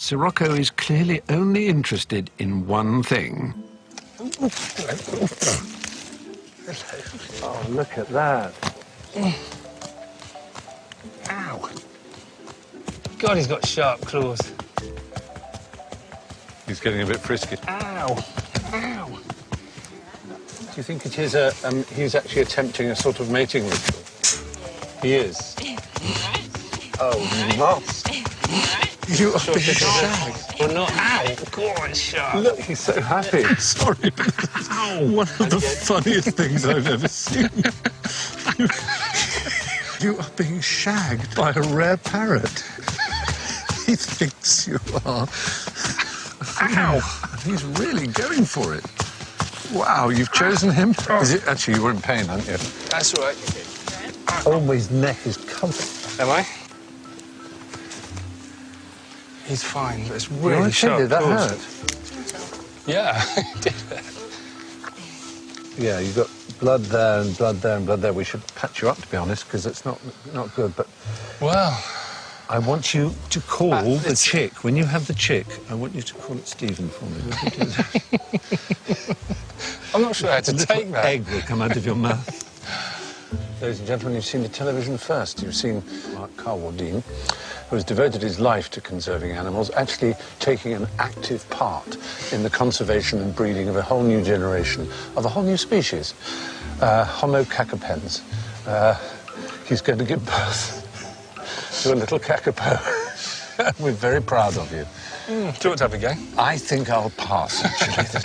Sirocco is clearly only interested in one thing. Oh, look at that. Ow. God, he's got sharp claws. He's getting a bit frisky. Ow. Ow. Do you think it is he's actually attempting a sort of mating ritual? He is. Oh, must. You are being shagged. Or not. Ow. Go on, sharp. Look, he's so happy. Sorry. One of the funniest things I've ever seen. You are being shagged by a rare parrot. He thinks you are. Ow! He's really going for it. Wow, you've chosen him? Is it actually, you were in pain, aren't you? That's all right. Oh, his neck is covered. Am I? He's fine, but it's really Okay, sharp did that claws. hurt? Yeah, it did. Yeah, you've got blood there and blood there and blood there. We should patch you up, to be honest, because it's not good, but... Well... I want you to call the chick. When you have the chick, I want you to call it Stephen for me. Would you do that? I'm not sure how to take that. Egg will come out of your mouth. Ladies and gentlemen, you've seen the television first. You've seen Mark Carwardine, who has devoted his life to conserving animals, actually taking an active part in the conservation and breeding of a whole new generation, of a whole new species, Homo cacapens. He's going to give birth to a little kakapo. We're very proud of you. Do you want to have a go? I think I'll pass, actually.